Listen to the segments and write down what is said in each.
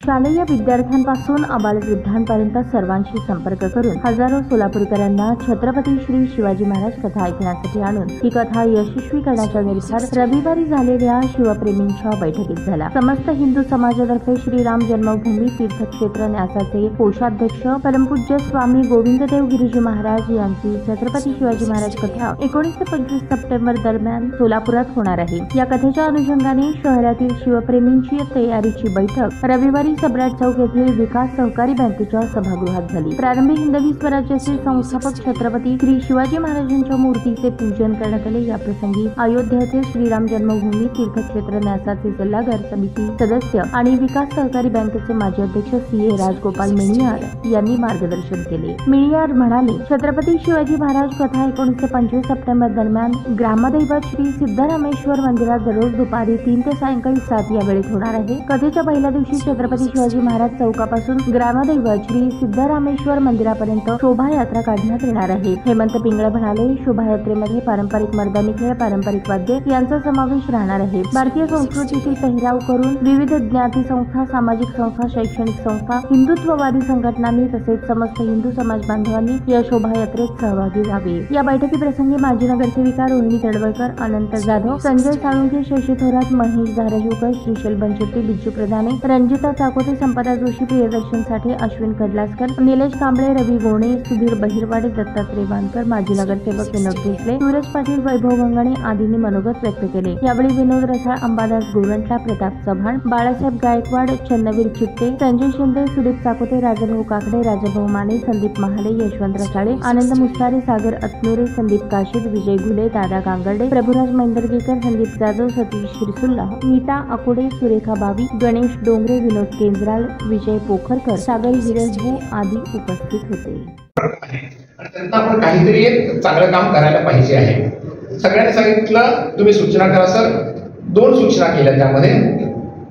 शालेय विद्यार्थ्यांपासून आबालवृद्धांपर्यंत सर्वांशी संपर्क करून हजारो सोलापूरकरांना छत्रपती श्री शिवाजी महाराज कथा ऐकण्यासाठी आणून ही कथा यशस्वी करण्याचा निर्धार रविवारी झालेल्या शिवप्रेमींच्या बैठकीत झाला। समस्त हिंदू समाजातर्फे श्री राम जन्मभूमी तीर्थक्षेत्र न्यासाचे कोषाध्यक्ष परमपूज्य स्वामी गोविंददेव गिरीजी महाराज यांची छत्रपती शिवाजी महाराज कथा 19 ते 25 सप्टेंबर दरम्यान सोलापुरात होणार आहे। या कथेच्या अनुषंगाने शहरातील शिवप्रेमींची तयारीची बैठक रविवारी सम्राट चौक येथील विकास सहकारी बँकेच्या सभागृहात झाली। प्रारंभी हिंदवी स्वराज्याचे संस्थापक छत्रपती श्री शिवाजी महाराजांच्या मूर्तीचे पूजन करण्यात आले। या प्रसंगी अयोध्येचे श्रीराम जन्मभूमी तीर्थक्षेत्र न्यासाचे सल्लागार समिती सदस्य आणि विकास सहकारी बँकेचे माजी अध्यक्ष सीए राजगोपाल मिणियार यांनी मार्गदर्शन केले। मिणियार म्हणाले, छत्रपती शिवाजी महाराज कथा 19 ते 25 सप्टेंबर दरम्यान ग्रामदैवत श्री सिद्धरामेश्वर मंदिरात दररोज दुपारी 3 ते सायंकाळी 7 या वेळेत होणार आहे। कथेच्या पहिल्या दिवशी छत्रपती शिवाजी महाराज चौकापासून ग्रामदैवत श्री सिद्धरामेश्वर मंदिरापर्यंत शोभायात्रा काढण्यात येणार आहे। हेमंत पिंगळे म्हणाले, शोभायात्रेमध्ये पारंपरिक मर्दानी खेळ, पारंपरिक वाद्य यांचा समावेश राहणार आहे। भारतीय संस्कृतीतील पेहराव करून विविध ज्ञाती संस्था, सामाजिक संस्था, शैक्षणिक संस्था, हिंदुत्ववादी संघटनांनी तसेच समस्त हिंदू समाज बांधवांनी या शोभायात्रेत सहभागी व्हावे। या बैठकीप्रसंगी माजी नगरसेविका रोहिणी तडवळकर, अनंत जाधव, संजय साळुंखे, शशी थोरात, महेश धाराशिवकर, श्रीशैल बनशेट्टी, बिज्जू प्रधाने, रंजिता चाकोते, संपदा जोशी, प्रियदर्शन साठे, अश्विन कडलासकर, निलेश कांबळे, रवी गोणे, सुधीर बहिरवाडे, दत्तात्रय वानकर, माजी नगरसेवक विनोद भोसले, सूरज पाटील, वैभव गंगाणे आदींनी मनोगत व्यक्त केले। यावेळी विनोद रसाळ, अंबादास गोरंट्ला, प्रताप चव्हाण, बाळासाहेब गायकवाड, चन्नवीर चिट्टे, संजय शिंदे, सुदीप चाकोते, राजाभाऊ काकडे, राजाभाऊ माने, संदीप महाले, यशवंत रसाळे, आनंद मुस्तारे, सागर अतनुरे, संदीप काशीद, विजय घुले, दादा गांगर्डे, प्रभुराज मैंदरगेकर, संदीप जाधव, सतीश शिरसुल्ला, नीता अकोडे, सुरेखा बावी, गणेश डोंगरे, विनोद केंद्राल, विजय पोखरकर, सागर हिरजबू आदी उपस्थित होते। आपण काहीतरी एक चांगलं काम करायला पाहिजे आहे। सगळ्यांनी सांगितलं तुम्ही सूचना करा सर। 2 सूचना केल्या त्यामध्ये।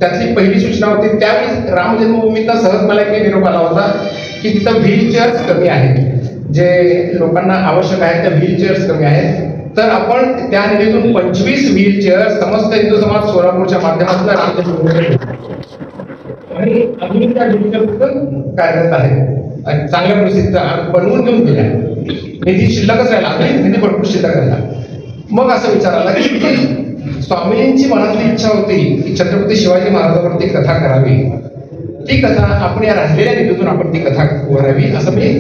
त्यातली पहिली सूचना होती, त्यावेळी राम जन्मभूमीचा सहज मला एक निरोप आला होता की तिथं व्हीलचेअर्स कमी आहेत, जे लोकांना आवश्यक आहे त्या व्हीलचेअर्स कमी आहेत। तर आपण त्या निधीतून 25 व्हीलचेअर समस्त हिंदू समाज सोलापूरच्या माध्यमातून आणि अजून त्या डिजिटल कार्यरत आहेत आणि चांगल्या परिस्थितीचा बनवून घेऊन दिल्या। निधी शिल्लकच राहिला, निधी भरपूर शिल्लक राहिला। मग असं विचार आला की स्वामींची मनातली इच्छा होती की छत्रपती शिवाजी महाराजांवरती कथा करावी। ती कथा आपण या राहिलेल्या निधीतून आपण ती कथा करावी असं मी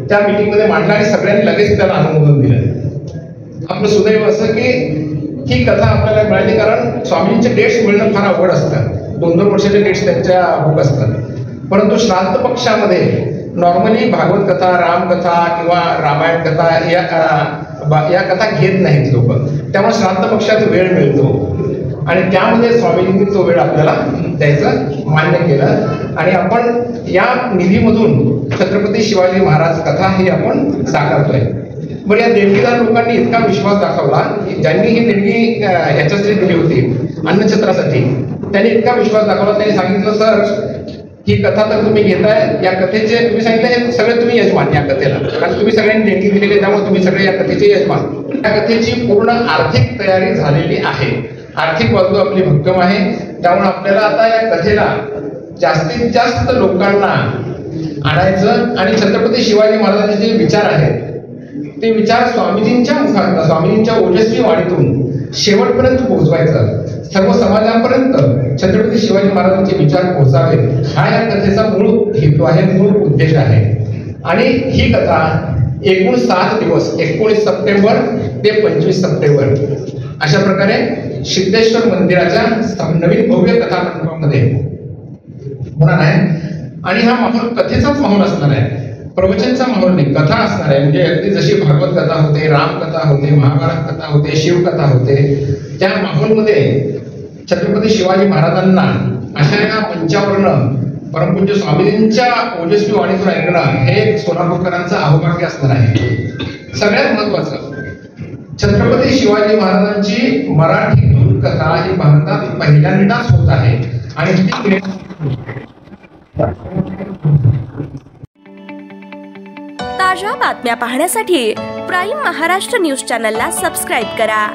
त्या मीटिंगमध्ये मांडलं आणि सगळ्यांनी लगेच त्याला अनुमोदन दिलं। आपलं सुदैव असं की ही कथा आपल्याला मिळाली, कारण स्वामींचे डेट्स मिळणं फार अवघड असतं। 2-2 वर्षाचे डेट्स त्यांच्या बुक असतात। परंतु श्राद्ध पक्षामध्ये नॉर्मली भागवत कथा, रामकथा किंवा रामायण कथा या कथा घेत नाहीत लोक। त्यामुळे श्राद्ध पक्षात वेळ मिळतो आणि त्यामध्ये स्वामींनी तो वेळ आपल्याला द्यायचं मान्य केलं आणि आपण या निधीमधून छत्रपती शिवाजी महाराज कथा ही आपण साकारतोय। बरं, या देणगीदार लोकांनी इतका विश्वास दाखवला की ज्यांनी ही देणगी याच्यासाठी दिली होती अन्नछत्रासाठी, त्यांनी इतका विश्वास दाखवला, त्यांनी सांगितलं सर ही कथा तर तुम्ही घेताय, या कथेचे तुम्ही सांगितलं हे सगळे तुम्ही यजमान या कथेला, कारण तुम्ही सगळ्यांनी देणगी दिलेली आहे त्यामुळे तुम्ही सगळे या कथेचे यजमान। या कथेची पूर्ण आर्थिक तयारी झालेली आहे, आर्थिक बाजू आपली भक्कम आहे। त्यामुळे आपल्याला आता या कथेला जास्तीत जास्त लोकांना आणायचं आणि छत्रपती शिवाजी महाराजांचे जे विचार आहेत ते विचार स्वामीजींच्या मुखातून, स्वामीजींच्या ओजस्वी वाणीतून शेवटपर्यंत पोहोचवायचं, सर्व समाजापर्यंत छत्रपती शिवाजी महाराजांचे विचार पोहोचावे हा या कथेचा मूळ हेतू आहे, मूळ उद्देश आहे। आणि ही कथा एकूण 7 दिवस 19 सप्टेंबर ते 25 सप्टेंबर अशा प्रकारे सिद्धेश्वर मंदिराच्या नवीन भव्य कथा मंडपामध्ये होणार आहे। आणि हा माहोल कथेचाच माहोल असणार आहे, प्रवचनचा माहोल नाही, कथा असणार आहे। म्हणजे अगदी जशी भागवत कथा होते, रामकथा होते, महाभारत कथा होते, शिवकथा होते, त्या माहोलमध्ये छत्रपती शिवाजी महाराजांना अशा या मंचावरनं परमपूज्य स्वामींच्या ओजस्वी वाणीतून ऐकणं हे सोलापूरकरांचं अहोभाग्य असणार आहे। सगळ्यात महत्वाचं, छत्रपती शिवाजी महाराजांची मराठीतून कथा ही भारतात पहिल्यांदाच होत आहे आणि ती ताज्या बातम्या पाहण्यासाठी प्राईम महाराष्ट्र न्यूज चॅनलला सबस्क्राईब करा।